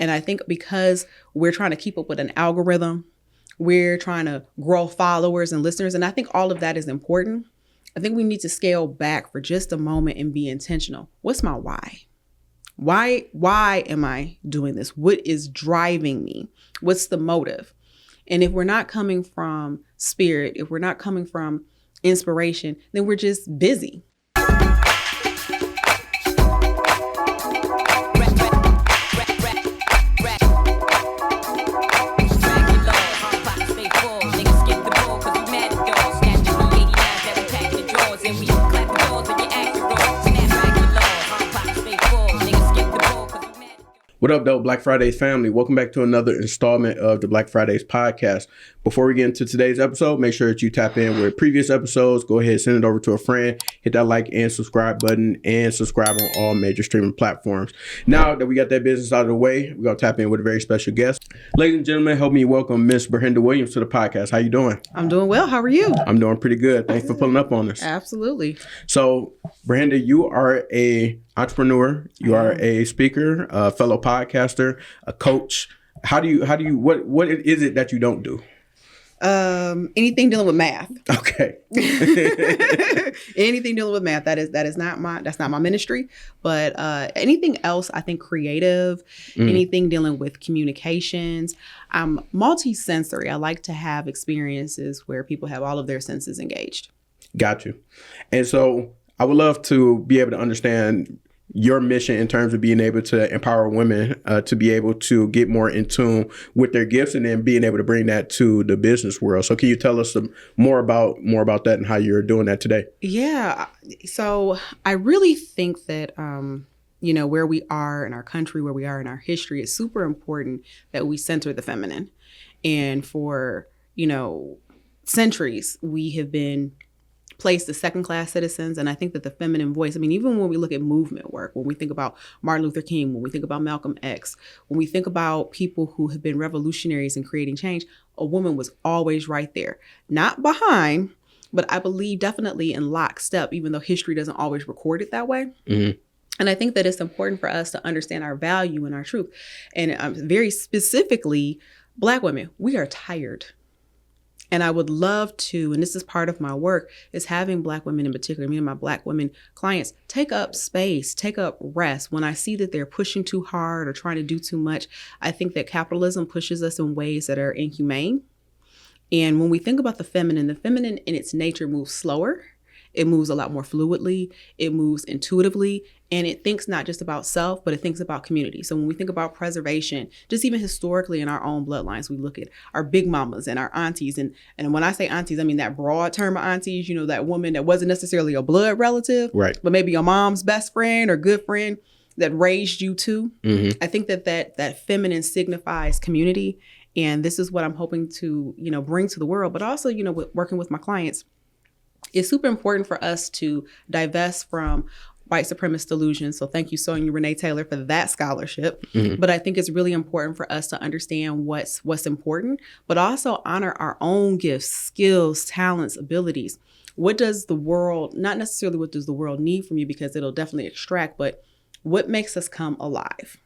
And I think because we're trying to keep up with an algorithm, we're trying to grow followers and listeners. And I think all of that is important. I think we need to scale back for just a moment and be intentional. What's my why? Why am I doing this? What is driving me? What's the motive? And if we're not coming from spirit, if we're not coming from inspiration, then we're just busy. What up, though, Black Fridays family? Welcome back to another installment of the Black Fridays podcast. Before we get into today's episode, make sure that you tap in with previous episodes. Go ahead, send it over to a friend, hit that like and subscribe button, and subscribe on all major streaming platforms. Now that we got that business out of the way, we're going to tap in with a very special guest. Ladies and gentlemen, help me welcome Miss Ber-Henda Williams to the podcast. How you doing? I'm doing well. How are you? I'm doing pretty good. Thanks for pulling up on us. Absolutely. So, Ber-Henda, you are a entrepreneur, you are a speaker, a fellow podcaster, a coach. What is it that you don't do? Anything dealing with math. Okay. Anything dealing with math. That's not my ministry, but anything else, I think creative, anything dealing with communications. I'm multi-sensory. I like to have experiences where people have all of their senses engaged. Got you. And so I would love to be able to understand your mission in terms of being able to empower women to be able to get more in tune with their gifts and then being able to bring that to the business world. So can you tell us more about that and how you're doing that today? Yeah. So I really think that, where we are in our country, where we are in our history, it's super important that we center the feminine. And for, centuries, we have been placed as second-class citizens. And I think that the feminine voice, even when we look at movement work, when we think about Martin Luther King, when we think about Malcolm X, when we think about people who have been revolutionaries in creating change, a woman was always right there. Not behind, but I believe definitely in lockstep, even though history doesn't always record it that way. Mm-hmm. And I think that it's important for us to understand our value and our truth. And very specifically, Black women, we are tired. And I would love to, and this is part of my work, is having Black women in particular, me and my Black women clients, take up space, take up rest. When I see that they're pushing too hard or trying to do too much, I think that capitalism pushes us in ways that are inhumane. And when we think about the feminine in its nature moves slower. It moves a lot more fluidly. It moves intuitively. And it thinks not just about self, but it thinks about community. So when we think about preservation, just even historically in our own bloodlines, we look at our big mamas and our aunties. And when I say aunties, I mean that broad term of aunties, that woman that wasn't necessarily a blood relative, right, but maybe your mom's best friend or good friend that raised you too. Mm-hmm. I think that feminine signifies community. And this is what I'm hoping to, bring to the world, but also, working with my clients. It's super important for us to divest from white supremacist delusions. So thank you, Sonia Renee Taylor, for that scholarship. Mm-hmm. But I think it's really important for us to understand what's important, but also honor our own gifts, skills, talents, abilities. What does the world, not necessarily what does the world need from you, because it'll definitely extract, but what makes us come alive?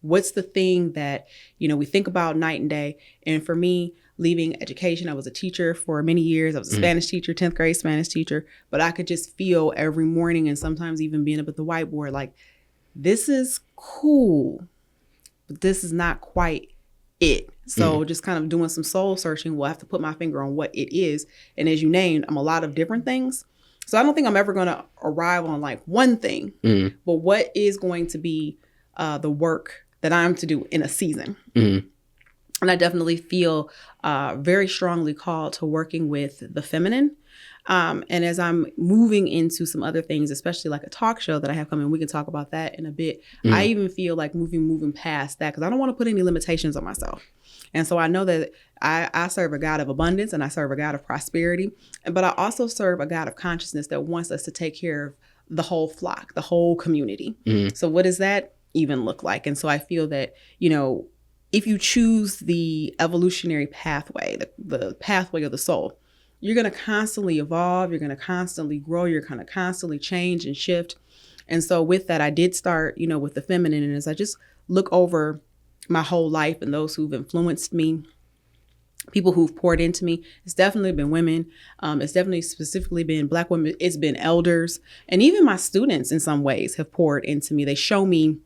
What's the thing that, we think about night and day? And for me, leaving education, I was a teacher for many years. I was a Spanish teacher, 10th grade Spanish teacher, but I could just feel every morning and sometimes even being up at the whiteboard, like, this is cool, but this is not quite it. So just kind of doing some soul searching, we'll have to put my finger on what it is. And as you named, I'm a lot of different things. So I don't think I'm ever going to arrive on like one thing, but what is going to be the work that I'm to do in a season. Mm-hmm. And I definitely feel very strongly called to working with the feminine. And as I'm moving into some other things, especially like a talk show that I have coming, we can talk about that in a bit. Mm-hmm. I even feel like moving past that because I don't want to put any limitations on myself. And so I know that I serve a God of abundance and I serve a God of prosperity, but I also serve a God of consciousness that wants us to take care of the whole flock, the whole community. Mm-hmm. So what does that even look like? And so I feel that, if you choose the evolutionary pathway, the pathway of the soul, you're going to constantly evolve. You're going to constantly grow. You're going to constantly change and shift. And so with that, I did start, with the feminine. And as I just look over my whole life and those who've influenced me, people who've poured into me, it's definitely been women. It's definitely specifically been Black women. It's been elders. And even my students in some ways have poured into me. They show me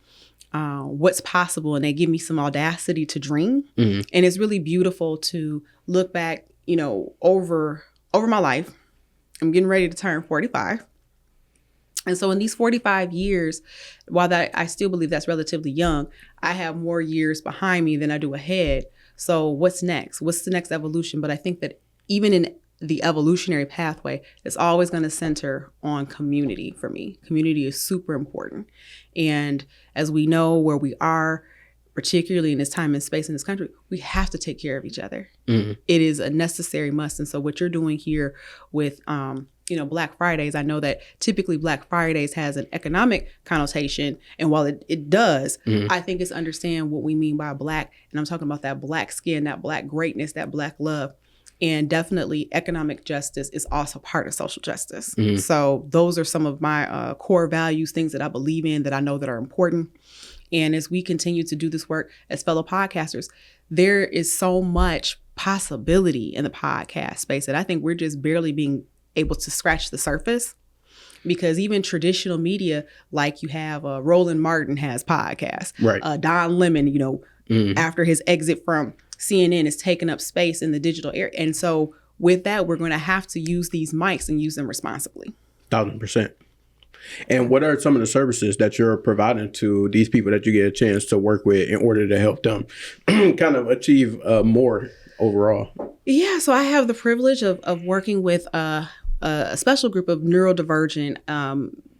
what's possible and they give me some audacity to dream. And it's really beautiful to look back, over my life. I'm getting ready to turn 45. And so in these 45 years, while I still believe that's relatively young, I have more years behind me than I do ahead. So what's next? What's the next evolution? But I think that even in the evolutionary pathway, it's always going to center on community for me. Community is super important. And as we know where we are, particularly in this time and space in this country, we have to take care of each other. It is a necessary must. And so what you're doing here with, Black Fridays, I know that typically Black Fridays has an economic connotation. And while it does, I think it's understand what we mean by Black. And I'm talking about that Black skin, that Black greatness, that Black love. And definitely economic justice is also part of social justice. So those are some of my core values, things that I believe in, that I know that are important. And as we continue to do this work as fellow podcasters, there is so much possibility in the podcast space that I think we're just barely being able to scratch the surface. Because even traditional media, like you have Roland Martin has podcasts. Right. Don Lemon, after his exit from CNN is taking up space in the digital era. And so with that, we're going to have to use these mics and use them responsibly. 1,000%. And what are some of the services that you're providing to these people that you get a chance to work with in order to help them kind of achieve more overall? Yeah, so I have the privilege of working with a special group of neurodivergent,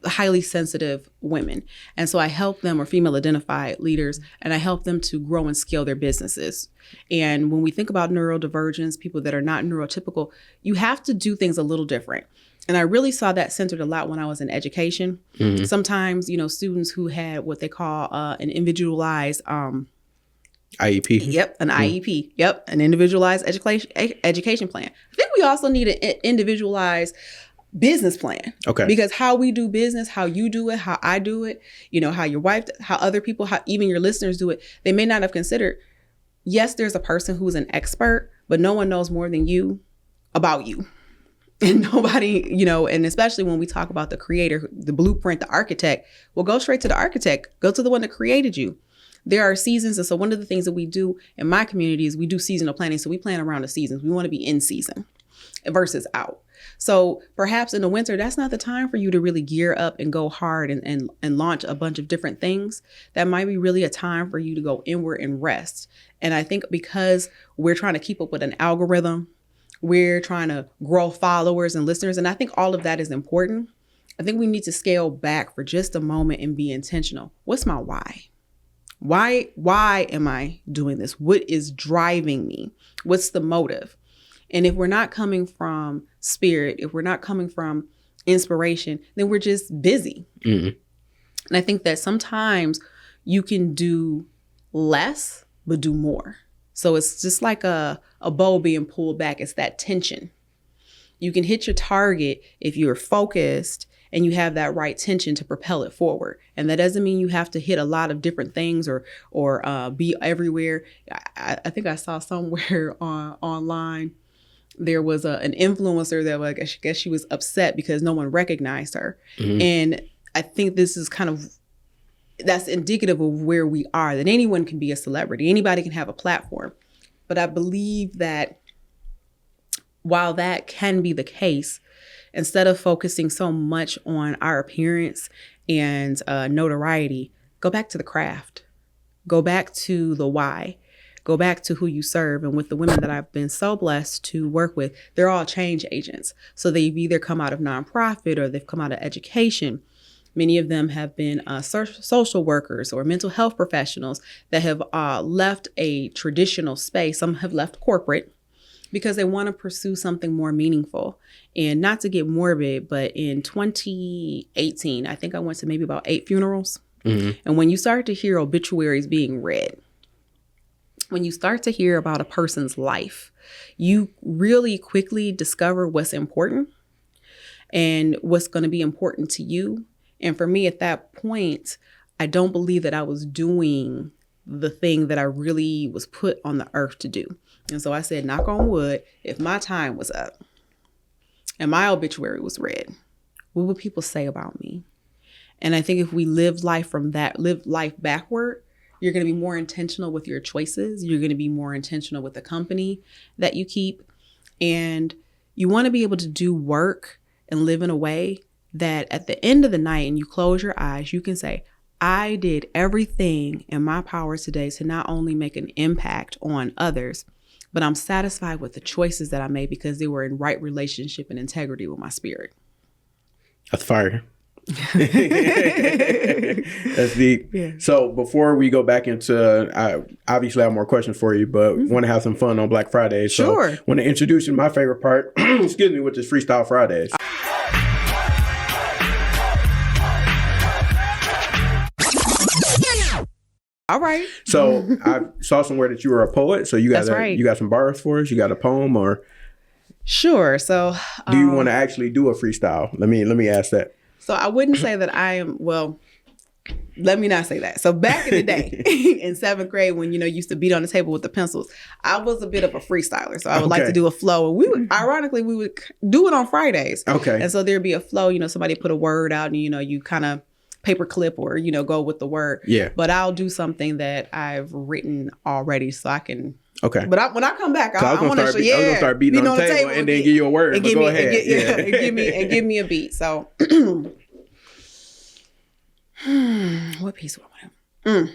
highly sensitive women. And so I help them, or female identified leaders, and I help them to grow and scale their businesses. And when we think about neurodivergence, people that are not neurotypical, you have to do things a little different. And I really saw that centered a lot when I was in education. Sometimes, students who had what they call an individualized IEP. Yep, an IEP. Yep, an individualized education plan. I think we also need an individualized business plan. Okay. Because how we do business, how you do it, how I do it, how your wife, how other people, how even your listeners do it, they may not have considered. Yes, there's a person who's an expert, but no one knows more than you about you. And nobody, and especially when we talk about the creator, the blueprint, the architect, well, go straight to the architect. Go to the one that created you. There are seasons. And so one of the things that we do in my community is we do seasonal planning. So we plan around the seasons. We want to be in season versus out. So perhaps in the winter, that's not the time for you to really gear up and go hard and launch a bunch of different things. That might be really a time for you to go inward and rest. And I think because we're trying to keep up with an algorithm, we're trying to grow followers and listeners. And I think all of that is important. I think we need to scale back for just a moment and be intentional. What's my why? Why am I doing this? What is driving me? What's the motive? And if we're not coming from spirit, if we're not coming from inspiration, then we're just busy. And I think that sometimes you can do less, but do more. So it's just like a bow being pulled back. It's that tension. You can hit your target if you're focused and you have that right tension to propel it forward. And that doesn't mean you have to hit a lot of different things or be everywhere. I think I saw somewhere online, there was an influencer that I guess she was upset because no one recognized her. And I think this is that's indicative of where we are, that anyone can be a celebrity. Anybody can have a platform. But I believe that while that can be the case, instead of focusing so much on our appearance and notoriety, go back to the craft. Go back to the why. Go back to who you serve. And with the women that I've been so blessed to work with, they're all change agents. So they've either come out of nonprofit or they've come out of education. Many of them have been social workers or mental health professionals that have left a traditional space. Some have left corporate because they want to pursue something more meaningful. And not to get morbid, but in 2018, I think I went to maybe about 8 funerals. And when you start to hear obituaries being read, when you start to hear about a person's life, you really quickly discover what's important and what's going to be important to you. And for me at that point, I don't believe that I was doing the thing that I really was put on the earth to do. And so I said, knock on wood, if my time was up and my obituary was read, what would people say about me? And I think if we live life backward, you're going to be more intentional with your choices. You're going to be more intentional with the company that you keep. And you want to be able to do work and live in a way that at the end of the night and you close your eyes, you can say, I did everything in my power today to not only make an impact on others, but I'm satisfied with the choices that I made because they were in right relationship and integrity with my spirit. That's fire. That's deep. Yeah. So before we go back into, I obviously have more questions for you, but want to have some fun on Black Friday. So sure. Want to introduce you to my favorite part, excuse me, which is Freestyle Fridays. All right. So I saw somewhere that you were a poet. So you got you got some bars for us? You got a poem or? Sure. So do you want to actually do a freestyle? Let me ask that. So I wouldn't say that I am, well, let me not say that. So back in the day in 7th grade when, you used to beat on the table with the pencils, I was a bit of a freestyler. So I would like to do a flow. And we would do it on Fridays. Okay. And so there'd be a flow, somebody put a word out and, you kind of paper clip or, go with the word. Yeah. But I'll do something that I've written already so I can. Okay. But when I come back, I want to show you. I was gonna start beating on the table and then give you a word. But go ahead. And give me a beat. So, what piece do I want?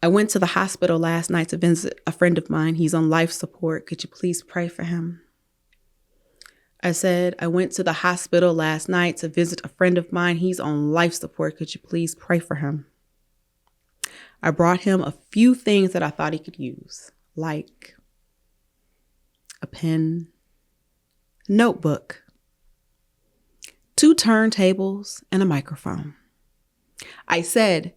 I went to the hospital last night to visit a friend of mine. He's on life support. Could you please pray for him? I said, I went to the hospital last night to visit a friend of mine. He's on life support. Could you please pray for him? I brought him a few things that I thought he could use, like a pen, notebook, 2 turntables, and a microphone. I said,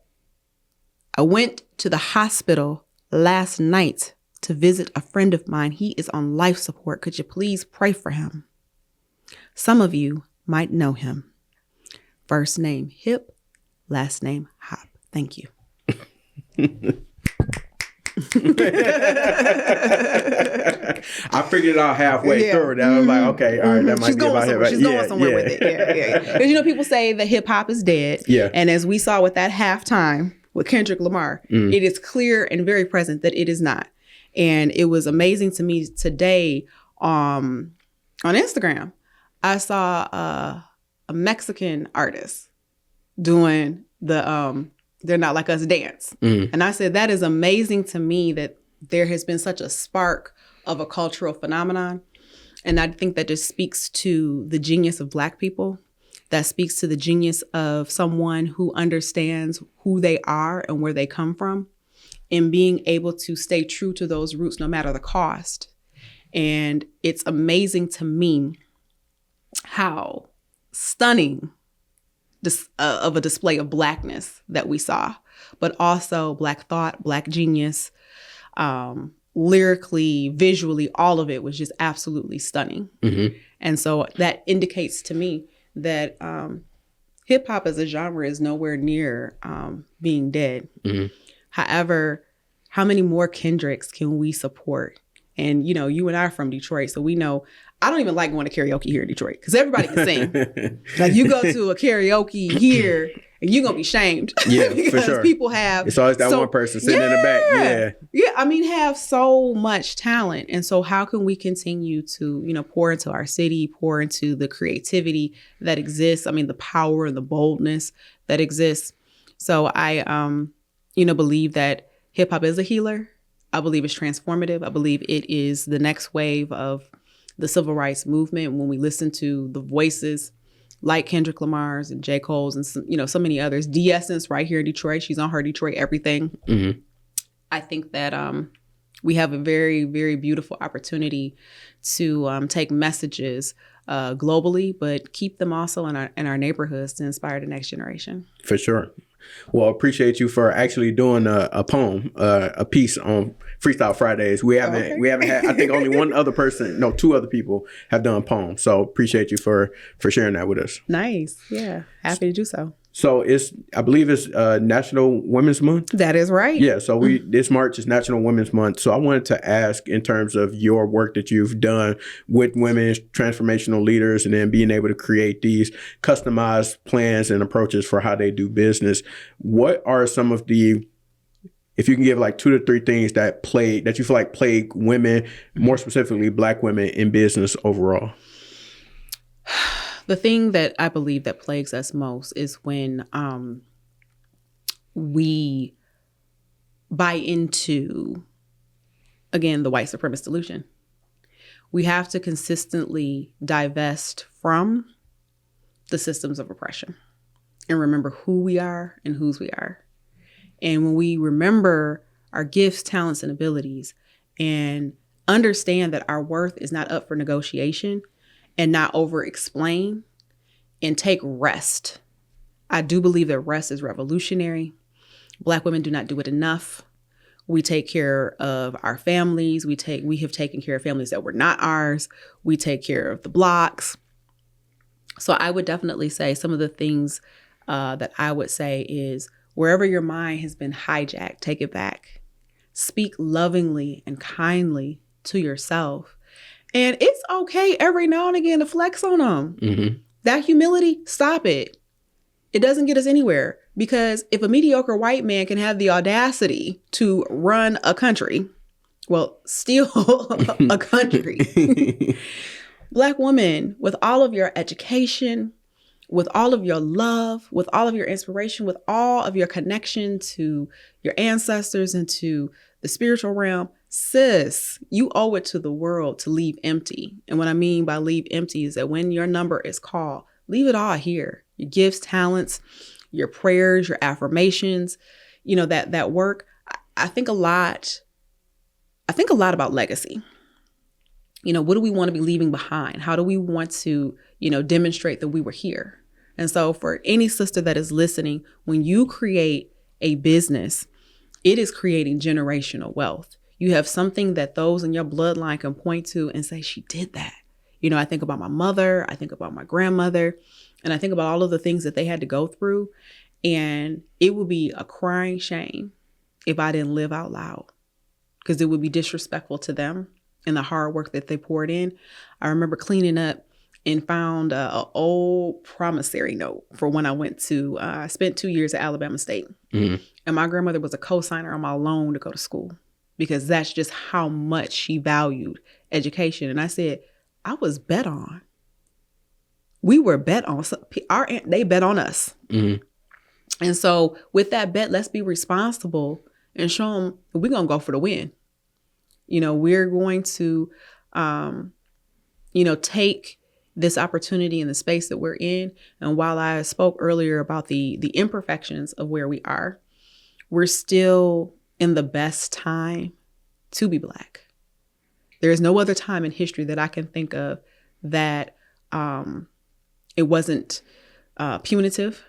I went to the hospital last night to visit a friend of mine. He is on life support. Could you please pray for him? Some of you might know him. First name Hip, last name Hop. Thank you. I figured it out halfway through. That I was like, okay, all right, that might be about hip. She's going somewhere with it. Yeah. Because people say that hip hop is dead. Yeah. And as we saw with that halftime with Kendrick Lamar, it is clear and very present that it is not. And it was amazing to me today on Instagram. I saw a Mexican artist doing the They're Not Like Us dance. And I said, that is amazing to me that there has been such a spark of a cultural phenomenon. And I think that just speaks to the genius of Black people. That speaks to the genius of someone who understands who they are and where they come from and being able to stay true to those roots no matter the cost. And it's amazing to me how stunning of a display of Blackness that we saw, but also Black thought, Black genius, lyrically, visually, all of it was just absolutely stunning. And so that indicates to me that hip hop as a genre is nowhere near being dead. However, how many more Kendricks can we support? And, you and I are from Detroit, so we know I don't even like going to karaoke here in Detroit because everybody can sing. Like you go to a karaoke here and you're going to be shamed. Yeah, because for sure. People have. It's always that one person sitting in the back. Yeah. I mean, have so much talent. And so how can we continue to, pour into our city, pour into the creativity that exists? I mean, the power and the boldness that exists. So I, believe that hip hop is a healer. I believe it's transformative. I believe it is the next wave of the civil rights movement. When we listen to the voices like Kendrick Lamar's and J. Cole's and so many others, D-Essence right here in Detroit, she's on her Detroit Everything. I think that we have a very, very beautiful opportunity to take messages globally, but keep them also in our neighborhoods to inspire the next generation. For sure. Well, appreciate you for actually doing a poem, a piece on Freestyle Fridays. We haven't had, I think only two other people have done poems. So appreciate you for sharing that with us. Nice. Yeah. Happy to do so. So I believe it's National Women's Month. That is right. Yeah. So this March is National Women's Month. So I wanted to ask, in terms of your work that you've done with women, transformational leaders, and then being able to create these customized plans and approaches for how they do business, what are some of the, if you can give like 2 to 3 things that you feel like plague women, more specifically Black women in business overall? The thing that I believe that plagues us most is when we buy into, again, the white supremacist delusion. We have to consistently divest from the systems of oppression and remember who we are and whose we are. And when we remember our gifts, talents, and abilities and understand that our worth is not up for negotiation and not over-explain and take rest. I do believe that rest is revolutionary. Black women do not do it enough. We take care of our families. We have taken care of families that were not ours. We take care of the blocks. So I would definitely say some of the things that I would say is, wherever your mind has been hijacked, take it back. Speak lovingly and kindly to yourself. And it's okay every now and again to flex on them. Mm-hmm. That humility, stop it. It doesn't get us anywhere. Because if a mediocre white man can have the audacity to run a country, well, steal a country, Black woman, with all of your education, with all of your love, with all of your inspiration, with all of your connection to your ancestors and to the spiritual realm, sis, you owe it to the world to leave empty. And what I mean by leave empty is that when your number is called, leave it all here. Your gifts, talents, your prayers, your affirmations, that work. I think a lot about legacy. What do we want to be leaving behind? How do we want to, demonstrate that we were here? And so for any sister that is listening, when you create a business, it is creating generational wealth. You have something that those in your bloodline can point to and say, she did that. I think about my mother, I think about my grandmother, and I think about all of the things that they had to go through. And it would be a crying shame if I didn't live out loud, because it would be disrespectful to them and the hard work that they poured in. I remember cleaning up and found an old promissory note for when I spent 2 years at Alabama State. Mm-hmm. And my grandmother was a co-signer on my loan to go to school, because that's just how much she valued education. And I said, I was bet on. We were bet on. They bet on us. Mm-hmm. And so with that bet, let's be responsible and show them we're going to go for the win. We're going to, take this opportunity in the space that we're in. And while I spoke earlier about the imperfections of where we are, we're still in the best time to be Black. There is no other time in history that I can think of that it wasn't punitive.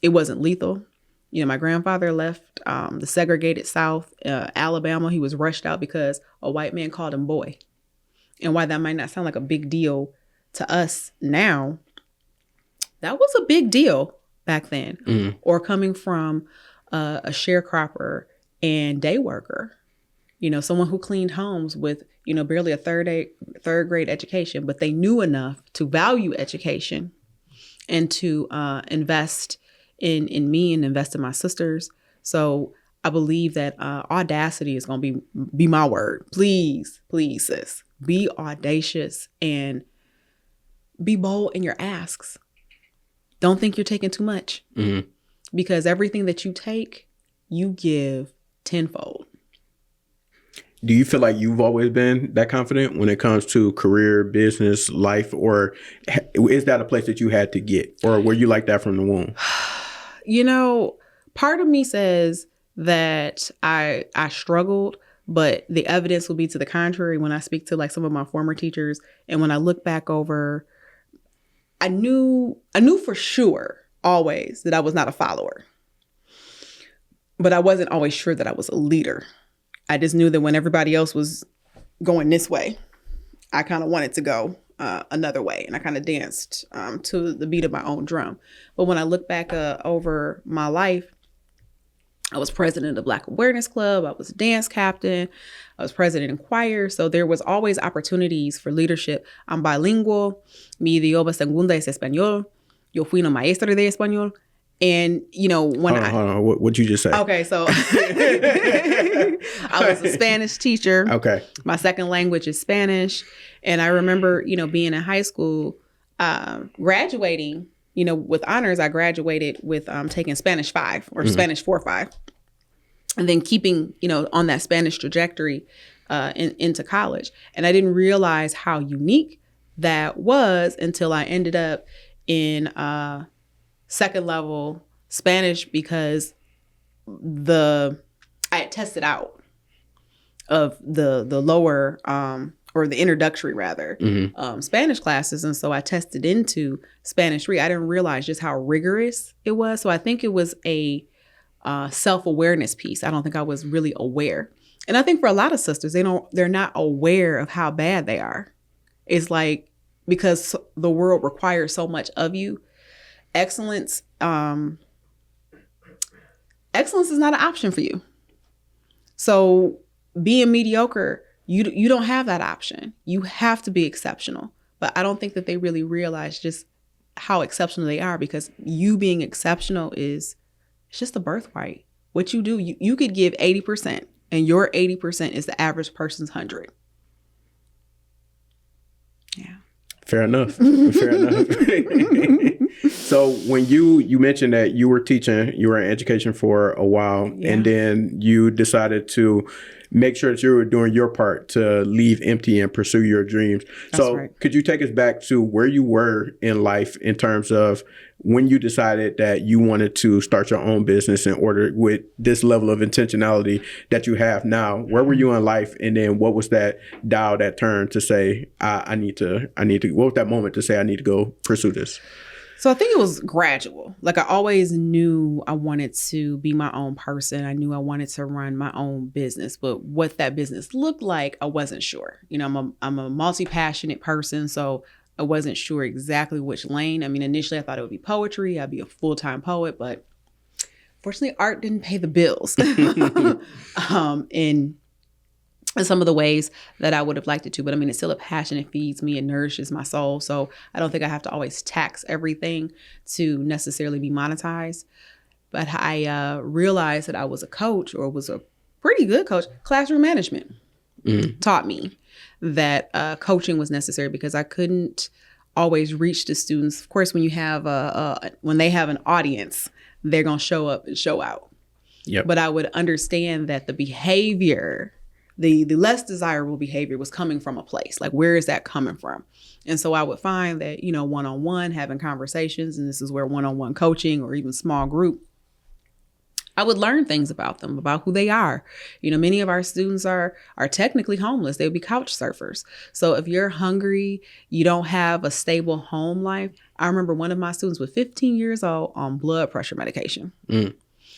It wasn't lethal. My grandfather left the segregated South, Alabama. He was rushed out because a white man called him boy. And while that might not sound like a big deal to us now, that was a big deal back then. Mm-hmm. Or coming from a sharecropper and day worker, someone who cleaned homes with, barely a third grade education, but they knew enough to value education and to invest in me and invest in my sisters. So I believe that audacity is going to be my word. Please, sis, be audacious and be bold in your asks. Don't think you're taking too much, mm-hmm. because everything that you take, you give tenfold. Do you feel like you've always been that confident when it comes to career, business, life, or is that a place that you had to get, or were you like that from the womb? Part of me says that I struggled, but the evidence will be to the contrary when I speak to like some of my former teachers. And when I look back over, I knew for sure always that I was not a follower, but I wasn't always sure that I was a leader. I just knew that when everybody else was going this way, I kind of wanted to go another way. And I kind of danced to the beat of my own drum. But when I look back over my life, I was president of the Black Awareness Club. I was a dance captain. I was president in choir. So there was always opportunities for leadership. I'm bilingual. Mi idioma segunda es español. Yo fui una maestra de español. And, you know, when hold on. What'd you just say? Okay, so I was a Spanish teacher. Okay. My second language is Spanish. And I remember, you know, being in high school, graduating, you know, with honors. I graduated with taking Spanish 5 or Spanish 4-5. And then keeping, you know, on that Spanish trajectory into college. And I didn't realize how unique that was until I ended up in second level Spanish because I had tested out of the lower or the introductory rather Spanish classes. And so I tested into Spanish 3. I didn't realize just how rigorous it was. So I think it was a self-awareness piece. I don't think I was really aware. And I think for a lot of sisters, they're not aware of how bad they are. It's like, because the world requires so much of you, excellence is not an option for you. So being mediocre, you don't have that option. You have to be exceptional. But I don't think that they really realize just how exceptional they are, because you being exceptional it's just a birthright. What you do, you could give 80% and your 80% is the average person's 100. Yeah. Fair enough. Fair enough. So when you mentioned that you were teaching, you were in education for a while, and then you decided to make sure that you were doing your part to leave empty and pursue your dreams. That's right. Could you take us back to where you were in life in terms of when you decided that you wanted to start your own business in order with this level of intentionality that you have now? Where were you in life? And then what was that dial that turned to say, I need to, what was that moment to say, I need to go pursue this? So I think it was gradual. Like I always knew I wanted to be my own person. I knew I wanted to run my own business, but what that business looked like, I wasn't sure. You know, I'm a multi-passionate person, so I wasn't sure exactly which lane. I mean, initially I thought it would be poetry. I'd be a full-time poet, but fortunately art didn't pay the bills in some of the ways that I would have liked it to. But I mean, it's still a passion. It feeds me and nourishes my soul. So I don't think I have to always tax everything to necessarily be monetized. But I realized that I was a coach, or was a pretty good coach. Classroom management taught me that coaching was necessary, because I couldn't always reach the students. Of course, when you have when they have an audience, they're going to show up and show out. Yep. But I would understand that the behavior, the less desirable behavior, was coming from a place. Like, where is that coming from? And so I would find that, you know, one-on-one, having conversations, and this is where one-on-one coaching or even small group, I would learn things about them, about who they are. You know, many of our students are technically homeless. They would be couch surfers. So if you're hungry, you don't have a stable home life. I remember one of my students was 15 years old on blood pressure medication.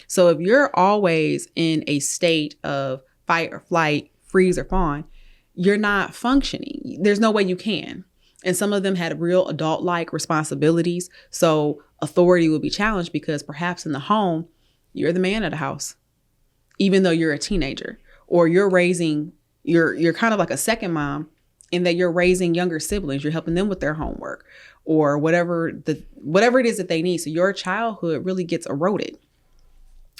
So if you're always in a state of fight or flight, freeze or fawn, you're not functioning. There's no way you can. And some of them had real adult-like responsibilities. So authority would be challenged, because perhaps in the home, you're the man of the house, even though you're a teenager, or you're kind of like a second mom in that you're raising younger siblings. You're helping them with their homework or whatever it is that they need. So your childhood really gets eroded.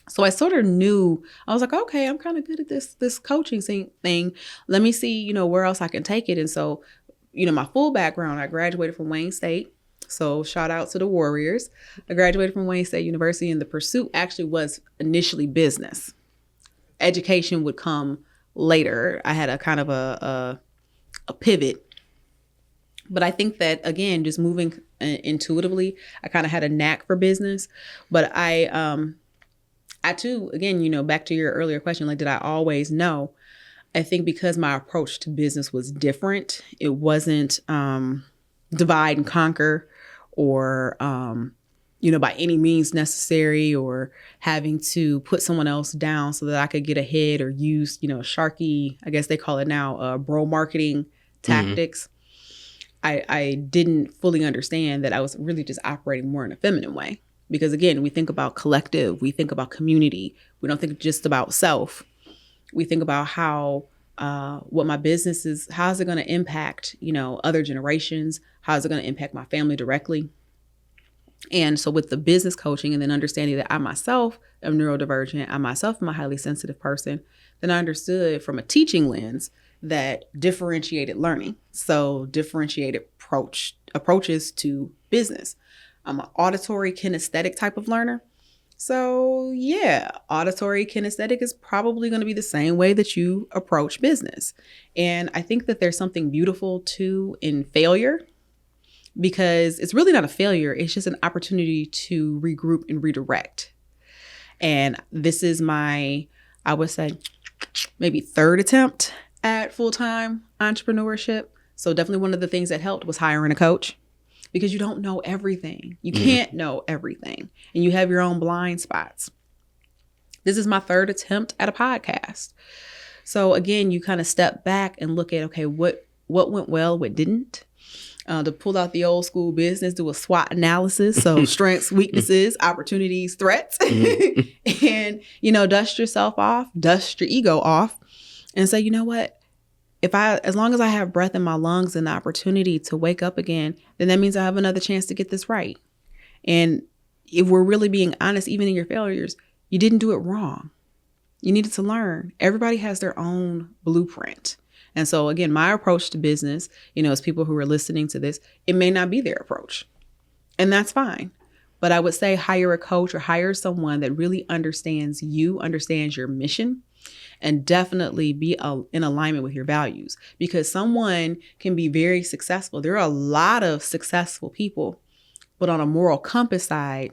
So I sort of knew, I was like, okay, I'm kind of good at this coaching thing. Let me see, you know, where else I can take it. And so, you know, my full background, I graduated from Wayne State. So shout out to the Warriors. I graduated from Wayne State University, and the pursuit actually was initially business. Education would come later. I had a kind of a pivot. But I think that, again, just moving intuitively, I kind of had a knack for business. But I too, again, you know, back to your earlier question, like, did I always know? I think because my approach to business was different. It wasn't divide and conquer, or, you know, by any means necessary, or having to put someone else down so that I could get ahead, or use, you know, sharky, I guess they call it now, bro marketing tactics. I didn't fully understand that I was really just operating more in a feminine way. Because again, we think about collective, we think about community. We don't think just about self. We think about how what my business is, how is it going to impact, other generations? How is it going to impact my family directly? And so with the business coaching and then understanding that I myself am neurodivergent, I myself am a highly sensitive person, then I understood from a teaching lens that differentiated learning. So differentiated approaches to business. I'm an auditory kinesthetic type of learner. So yeah, auditory kinesthetic is probably going to be the same way that you approach business. And I think that there's something beautiful too in failure, because it's really not a failure. It's just an opportunity to regroup and redirect. And this is my, I would say, maybe third attempt at full-time entrepreneurship. So definitely one of the things that helped was hiring a coach, because you don't know everything. You can't know everything. And you have your own blind spots. This is my third attempt at a podcast. So again, you kind of step back and look at, okay, what went well, what didn't? To pull out the old school business, do a SWOT analysis. So strengths, weaknesses, opportunities, threats. And, dust yourself off, dust your ego off and say, you know what? As long as I have breath in my lungs and the opportunity to wake up again, then that means I have another chance to get this right. And if we're really being honest, even in your failures, you didn't do it wrong. You needed to learn. Everybody has their own blueprint. And so again, my approach to business, as people who are listening to this, it may not be their approach. And that's fine. But I would say hire a coach or hire someone that really understands you, understands your mission, and definitely be in alignment with your values. Because someone can be very successful. There are a lot of successful people, but on a moral compass side,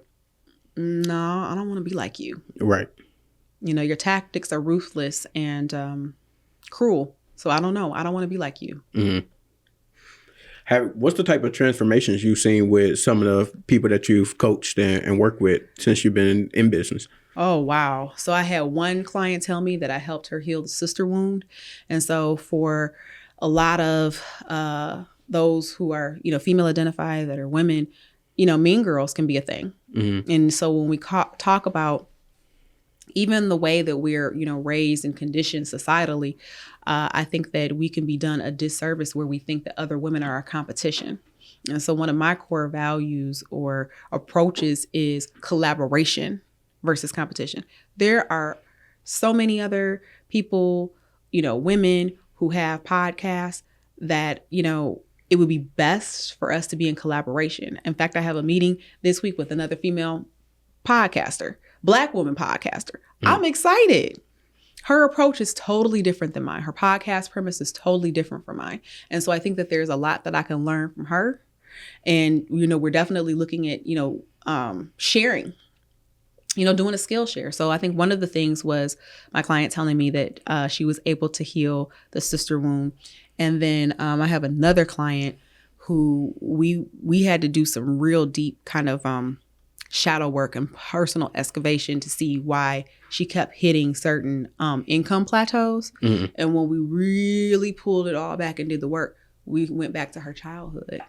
no, I don't want to be like you. Right. Your tactics are ruthless and cruel. So I don't know. I don't want to be like you. Mm-hmm. What's the type of transformations you've seen with some of the people that you've coached and worked with since you've been in business? Oh, wow. So I had one client tell me that I helped her heal the sister wound. And so for a lot of those who are, female identified, that are women, mean girls can be a thing. Mm-hmm. And so when we talk about even the way that we're, raised and conditioned societally, I think that we can be done a disservice where we think that other women are our competition. And so one of my core values or approaches is collaboration versus competition. There are so many other people, women who have podcasts that, it would be best for us to be in collaboration. In fact, I have a meeting this week with another female podcaster, Black woman podcaster. I'm excited. Her approach is totally different than mine. Her podcast premise is totally different from mine. And so I think that there's a lot that I can learn from her. And, we're definitely looking at, sharing, doing a skill share. So I think one of the things was my client telling me that she was able to heal the sister wound. And then I have another client who we had to do some real deep kind of shadow work and personal excavation to see why she kept hitting certain income plateaus. Mm-hmm. And when we really pulled it all back and did the work, we went back to her childhood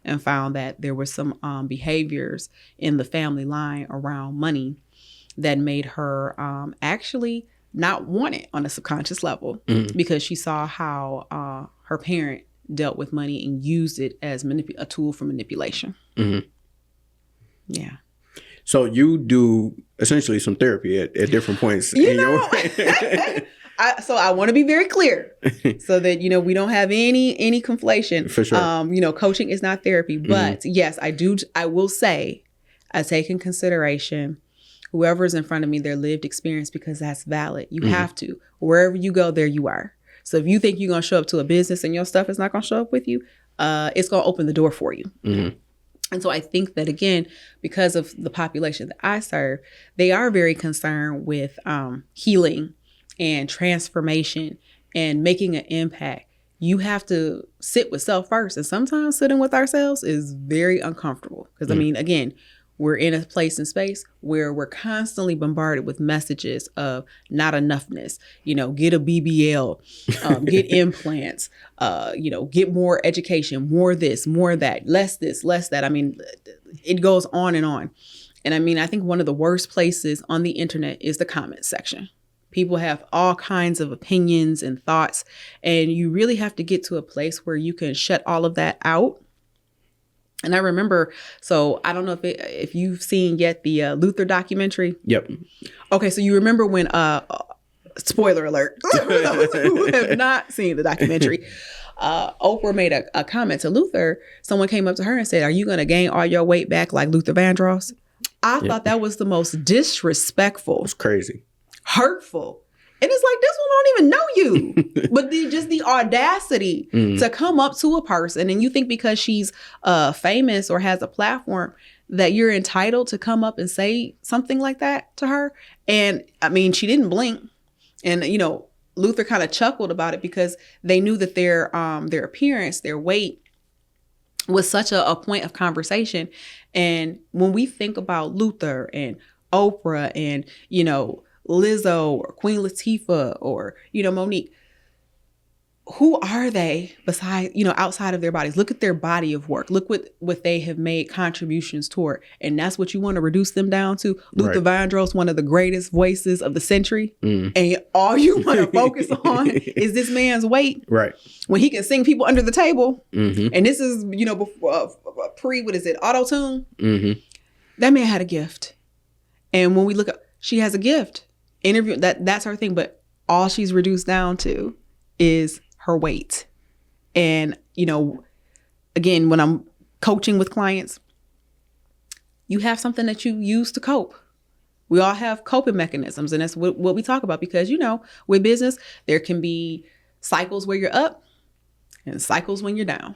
and found that there were some behaviors in the family line around money that made her actually not want it on a subconscious level, because she saw how her parent dealt with money and used it as a tool for manipulation. Mm-hmm. Yeah. So you do essentially some therapy at different points in your So I want to be very clear so that, we don't have any conflation. For sure. Coaching is not therapy, but yes, I will say I take in consideration whoever's in front of me, their lived experience, because that's valid. You have to. Wherever you go, there you are. So if you think you're going to show up to a business and your stuff is not going to show up with you, it's going to open the door for you. Mm-hmm. And so I think that, again, because of the population that I serve, they are very concerned with healing and transformation and making an impact. You have to sit with self first. And sometimes sitting with ourselves is very uncomfortable. Because, again, we're in a place and space where we're constantly bombarded with messages of not enoughness, get a BBL, get implants, get more education, more this, more that, less this, less that. I mean, it goes on and on. And I mean, I think one of the worst places on the internet is the comment section. People have all kinds of opinions and thoughts, and you really have to get to a place where you can shut all of that out. And I remember, so I don't know if you've seen yet the Luther documentary. Yep. Okay, so you remember when, spoiler alert, who have not seen the documentary, Oprah made a comment to Luther. Someone came up to her and said, "Are you going to gain all your weight back like Luther Vandross?" I thought that was the most disrespectful. It's crazy. Hurtful. And it's like, this one don't even know you. But just the audacity to come up to a person, and you think because she's famous or has a platform that you're entitled to come up and say something like that to her. And I mean, she didn't blink. And, Luther kind of chuckled about it because they knew that their appearance, their weight was such a point of conversation. And when we think about Luther and Oprah and, Lizzo or Queen Latifah or, Monique, who are they besides, outside of their bodies? Look at their body of work. Look what they have made contributions toward. And that's what you want to reduce them down to. Luther Vandross, one of the greatest voices of the century. And all you want to focus on is this man's weight. Right. When he can sing people under the table. And this is, before auto-tune. That man had a gift. And when we look up, she has a gift. Interview, that's her thing. But all she's reduced down to is her weight. And, again, when I'm coaching with clients, you have something that you use to cope. We all have coping mechanisms. And that's what we talk about because, with business, there can be cycles where you're up and cycles when you're down.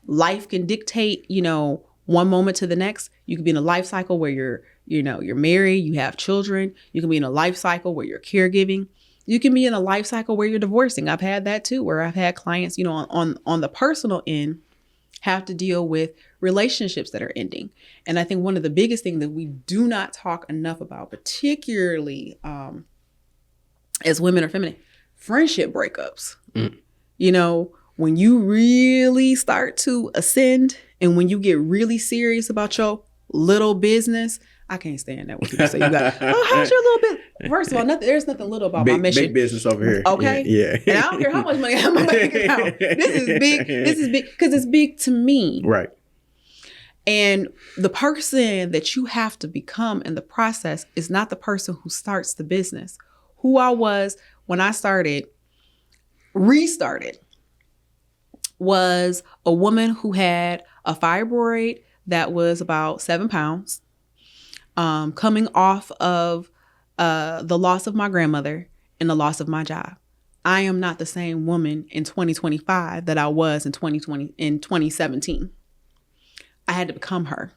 Life can dictate, one moment to the next. You could be in a life cycle where you're married, you have children. You can be in a life cycle where you're caregiving. You can be in a life cycle where you're divorcing. I've had that too, where I've had clients, on the personal end, have to deal with relationships that are ending. And I think one of the biggest things that we do not talk enough about, particularly as women are feminine, friendship breakups. When you really start to ascend and when you get really serious about your little business, I can't stand that when people say, how's your little business? First of all, there's nothing little about my mission. Big business over here. Okay. Yeah. And I don't care how much money I have in my bank account. This is big because it's big to me. Right. And the person that you have to become in the process is not the person who starts the business. Who I was when I restarted, was a woman who had a fibroid that was about 7 pounds, coming off of the loss of my grandmother and the loss of my job. I am not the same woman in 2025 that I was in 2017. I had to become her.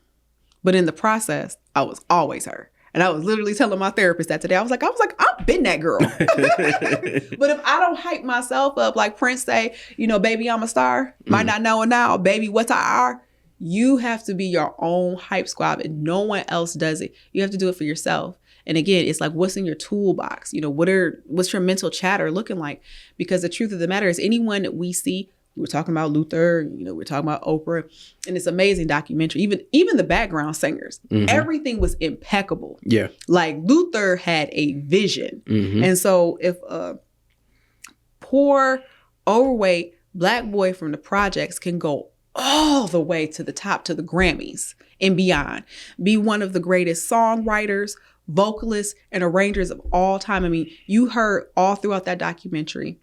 But in the process, I was always her. And I was literally telling my therapist that today. I was like, I've been that girl. But if I don't hype myself up, like Prince say, baby, I'm a star. Might not know it now. Baby, what's I are? You have to be your own hype squad, and no one else does it. You have to do it for yourself. And again, it's like, what's in your toolbox? What's your mental chatter looking like? Because the truth of the matter is, anyone that we see, we were talking about Luther, we're talking about Oprah, and it's amazing documentary. Even the background singers, everything was impeccable. Yeah. Like Luther had a vision. And so if a poor, overweight Black boy from the projects can go all the way to the top, to the Grammys and beyond, be one of the greatest songwriters, vocalists, and arrangers of all time. I mean, you heard all throughout that documentary,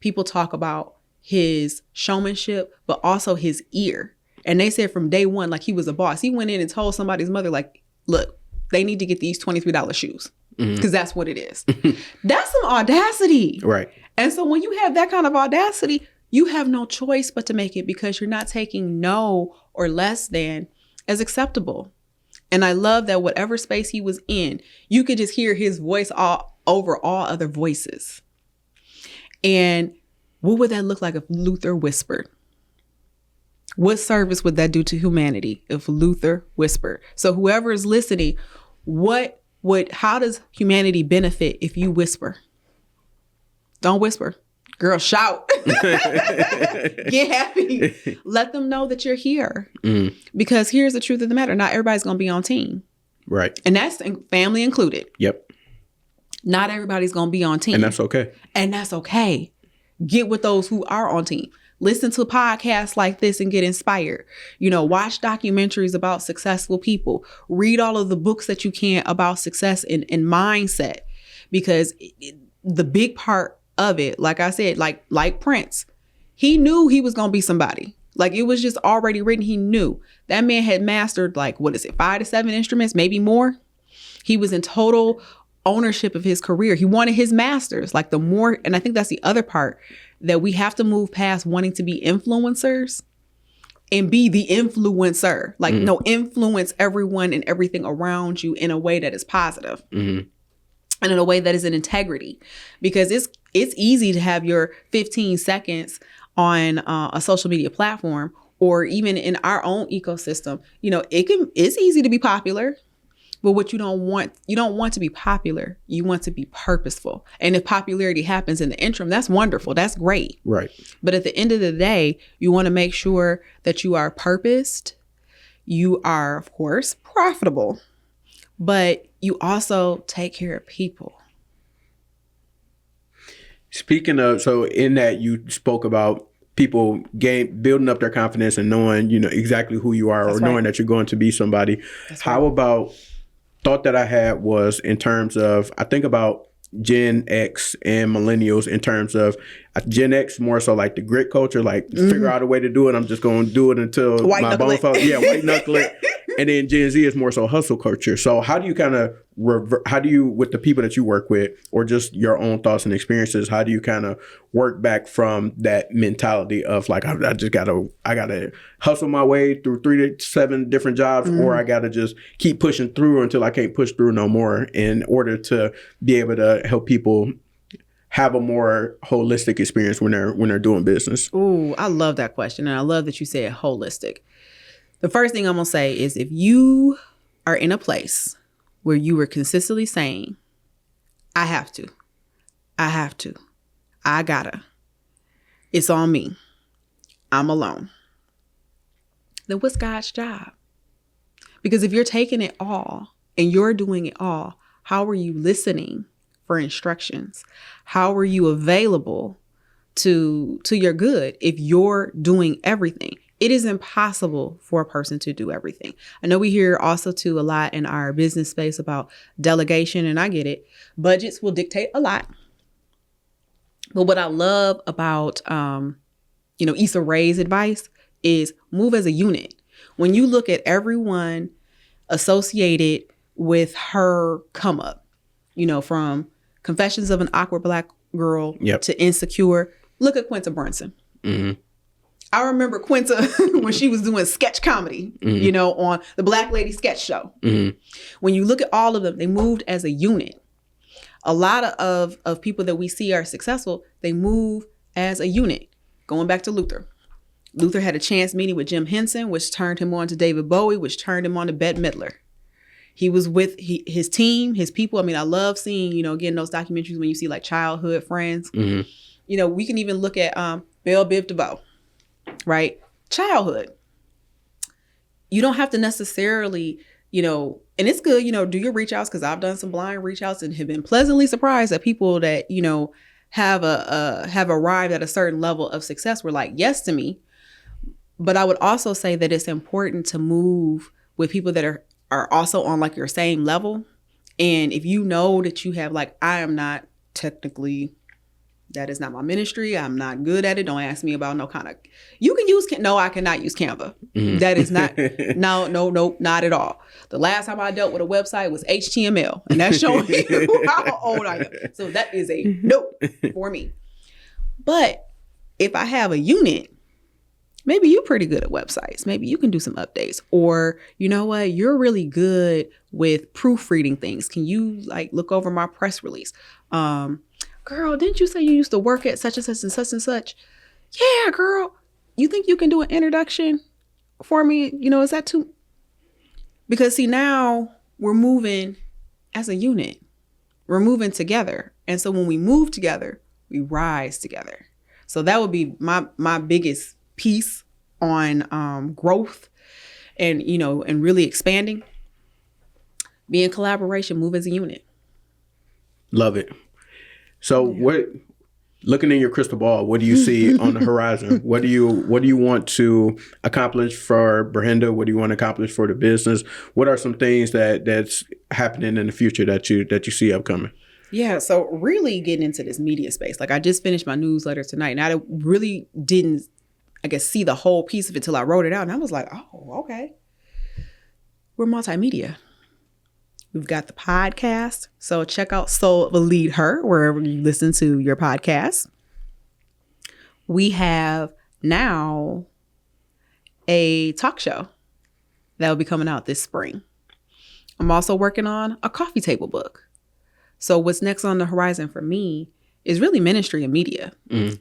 people talk about his showmanship, but also his ear. And they said from day one, like he was a boss. He went in and told somebody's mother, like, look, they need to get these $23 shoes because that's what it is. That's some audacity. Right. And so when you have that kind of audacity, you have no choice but to make it, because you're not taking no or less than as acceptable. And I love that whatever space he was in, you could just hear his voice all over all other voices. And what would that look like if Luther whispered? What service would that do to humanity if Luther whispered? So whoever is listening, how does humanity benefit if you whisper? Don't whisper. Girl, shout. Get happy. Let them know that you're here. Because here's the truth of the matter. Not everybody's going to be on team. Right. And that's family included. Yep. Not everybody's going to be on team. And that's okay. And that's okay. Get with those who are on team. Listen to podcasts like this and get inspired. Watch documentaries about successful people. Read all of the books that you can about success and mindset. Because the big part of it, like I said, like Prince, he knew he was going to be somebody. Like it was just already written. He knew that man had mastered 5 to 7 instruments, maybe more. He was in total ownership of his career. He wanted his masters. And I think that's the other part, that we have to move past wanting to be influencers and be the influencer. Influence everyone and everything around you in a way that is positive. And in a way that is in integrity, because it's easy to have your 15 seconds on a social media platform, or even in our own ecosystem. It's easy to be popular, but what you don't want to be popular. You want to be purposeful. And if popularity happens in the interim, that's wonderful. That's great. Right. But at the end of the day, you want to make sure that you are purposed. You are, of course, profitable, but you also take care of people. Speaking of, so in that you spoke about people building up their confidence and knowing, exactly who you are. That's or knowing that you're going to be somebody. That's How about thought that I had was in terms of, I think about Gen X and millennials in terms of Gen X more so like the grit culture, figure out a way to do it. I'm just going to do it until my bone falls. Yeah, white knuckle it. And then Gen Z is more so hustle culture. So how do you kind of with the people that you work with, or just your own thoughts and experiences, how do you kind of work back from that mentality of I gotta hustle my way through 3 to 7 different jobs, or I gotta just keep pushing through until I can't push through no more, in order to be able to help people have a more holistic experience when they're doing business? Ooh, I love that question. And I love that you said holistic. The first thing I'm going to say is, if you are in a place where you were consistently saying, I have to, I gotta, it's on me, I'm alone, then what's God's job? Because if you're taking it all and you're doing it all, how are you listening for instructions? How are you available to your good if you're doing everything? It is impossible for a person to do everything. I know we hear also too a lot in our business space about delegation, and I get it. Budgets will dictate a lot. But what I love about, Issa Rae's advice is move as a unit. When you look at everyone associated with her come up, from Confessions of an Awkward Black Girl to Insecure, look at Quinta Brunson. Mm-hmm. I remember Quinta when she was doing sketch comedy, on the Black Lady Sketch Show. Mm-hmm. When you look at all of them, they moved as a unit. A lot of people that we see are successful, they move as a unit. Going back to Luther. Luther had a chance meeting with Jim Henson, which turned him on to David Bowie, which turned him on to Bette Midler. He was with his team, his people. I mean, I love seeing, again, those documentaries when you see childhood friends. Mm-hmm. We can even look at Belle Biv DeVoe. Right? Childhood. You don't have to necessarily, and it's good, do your reach outs, because I've done some blind reach outs and have been pleasantly surprised at people that, have arrived at a certain level of success were like, yes to me. But I would also say that it's important to move with people that are also on your same level. And if you know that you have I am not technically, that is not my ministry, I'm not good at it, don't ask me about no kind of, you can use, no, I cannot use Canva. Mm-hmm. That is not, no, not at all. The last time I dealt with a website was HTML, and that's showing you how old I am. So that is a no for me. But if I have a unit, maybe you're pretty good at websites. Maybe you can do some updates. Or, you know what, you're really good with proofreading things. Can you look over my press release? Girl, didn't you say you used to work at such and such and such and such? Yeah, girl. you think you can do an introduction for me? You know, is that too? Because see, now we're moving as a unit. We're moving together. And so when we move together, we rise together. So that would be my biggest piece on growth and, you know, and really expanding. Be in collaboration, move as a unit. Love it. So what, looking in your crystal ball, what do you see on the horizon? What do you want to accomplish for Ber-Henda? What do you want to accomplish for the business? What are some things that's happening in the future that you see upcoming? Yeah, so really getting into this media space. Like I just finished my newsletter tonight, and I really didn't, I guess, see the whole piece of it till I wrote it out. And I was like, oh, okay. We're multimedia. We've got the podcast. So check out Soul of a Lead Her, wherever you listen to your podcast. We have now a talk show that will be coming out this spring. I'm also working on a coffee table book. So what's next on the horizon for me is really ministry and media,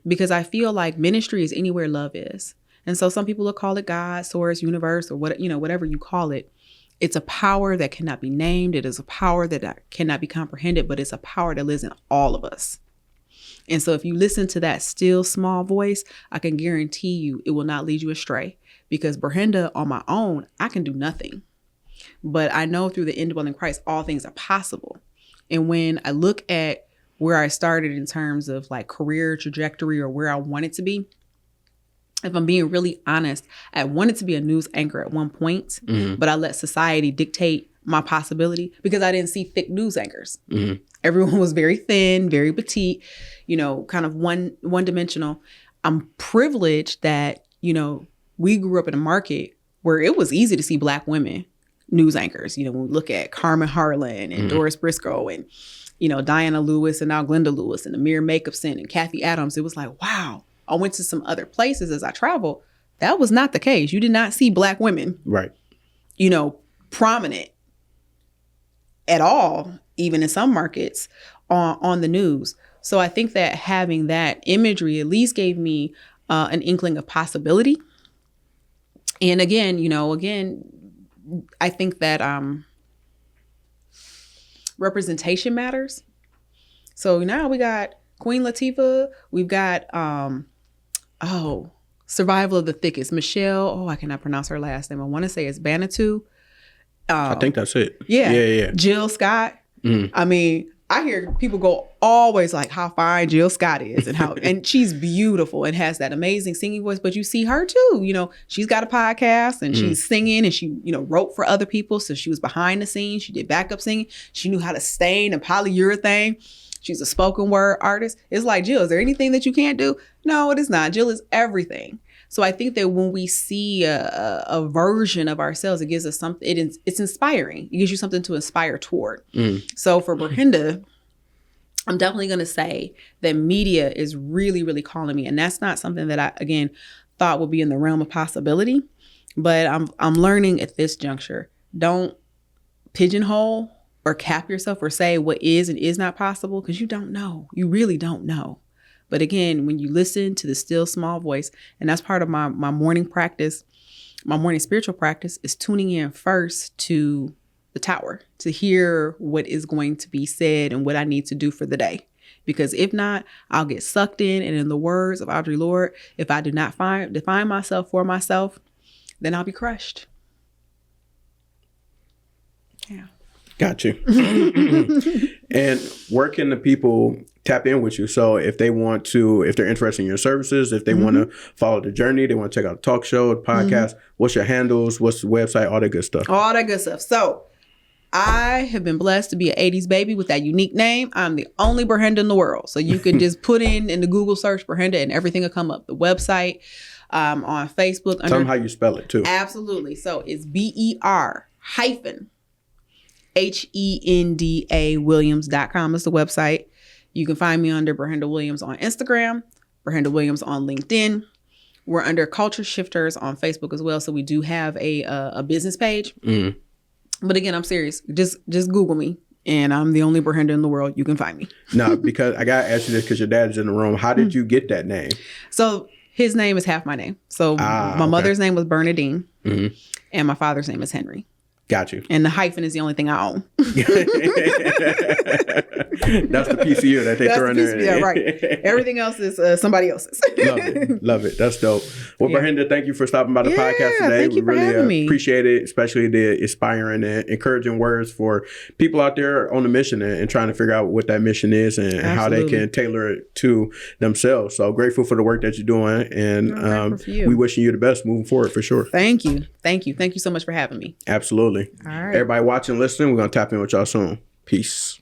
because I feel like ministry is anywhere love is. And so some people will call it God, source, universe, or what, you know, whatever you call it. It's a power that cannot be named. It is a power that cannot be comprehended, but it's a power that lives in all of us. And so if you listen to that still small voice, I can guarantee you it will not lead you astray, because Ber-Henda on my own, I can do nothing. But I know through the indwelling Christ, all things are possible. And when I look at where I started in terms of like career trajectory or where I wanted to be, if I'm being really honest, I wanted to be a news anchor at one point, but I let society dictate my possibility because I didn't see thick news anchors. Everyone was very thin, very petite, you know, kind of one dimensional. I'm privileged that, you know, we grew up in a market where it was easy to see Black women news anchors. You know, when we look at Carmen Harlan and Doris Briscoe and, you know, Diana Lewis and now Glenda Lewis and Amir Jacobson and Kathy Adams, it was like, wow. I went to some other places as I traveled. That was not the case. You did not see Black women, right, you know, prominent at all, even in some markets on the news. So I think that having that imagery at least gave me an inkling of possibility. And again, you know, I think that representation matters. So now we got Queen Latifah. We've got Survival of the Thickest. Michelle, I cannot pronounce her last name. I want to say it's Banatu. I think that's it. Yeah. Jill Scott. I mean, I hear people go always like how fine Jill Scott is and she's beautiful and has that amazing singing voice, but you see her too, you know, she's got a podcast and she's singing and she, you know, wrote for other people. So she was behind the scenes. She did backup singing. She knew how to stain and polyurethane. She's a spoken word artist. It's like, Jill, is there anything that you can't do? No, it is not. Jill is everything. So I think that when we see a version of ourselves, it gives us something. It's inspiring. It gives you something to inspire toward. So for Ber-Henda, I'm definitely going to say that media is really, really calling me. And that's not something that I, again, thought would be in the realm of possibility. But I'm learning at this juncture, don't pigeonhole or cap yourself or say what is and is not possible, because you don't know. You really don't know. But again, when you listen to the still small voice, and that's part of my morning practice, my morning spiritual practice is tuning in first to the tower to hear what is going to be said and what I need to do for the day. Because if not, I'll get sucked in. And in the words of Audre Lorde, if I do not define myself for myself, then I'll be crushed. Yeah. Got you. And where can the people tap in with you? So if they're interested in your services, if they want to follow the journey, they want to check out the talk show, the podcast, what's your handles, what's the website, all that good stuff. All that good stuff. So I have been blessed to be an 80s baby with that unique name. I'm the only Ber-Henda in the world. So you can just put in the Google search Ber-Henda and everything will come up. The website, on Facebook. Tell them how you spell it too. Absolutely. So it's Ber-Henda Williams.com is the website. You can find me under Ber-Henda Williams on Instagram, Ber-Henda Williams on LinkedIn. We're under Culture Shifters on Facebook as well. So we do have a business page. But again, I'm serious. Just Google me. And I'm the only Ber-Henda in the world. You can find me. No, because I got to ask you this because your dad is in the room. How did you get that name? So His name is half my name. So my mother's name was Bernadine, and my father's name is Henry. Got you. And the hyphen is the only thing I own. That's the PCU that they throw in there. Yeah, right. Everything else is somebody else's. Love it. That's dope. Well, Ber-Henda, thank you for stopping by the podcast today. Thank you for having me. Appreciate it, especially the inspiring and encouraging words for people out there on the mission and trying to figure out what that mission is and how they can tailor it to themselves. So grateful for the work that you're doing, and we wishing you the best moving forward for sure. Thank you. Thank you so much for having me. Absolutely. All right. Everybody watching, listening, we're going to tap in with y'all soon. Peace.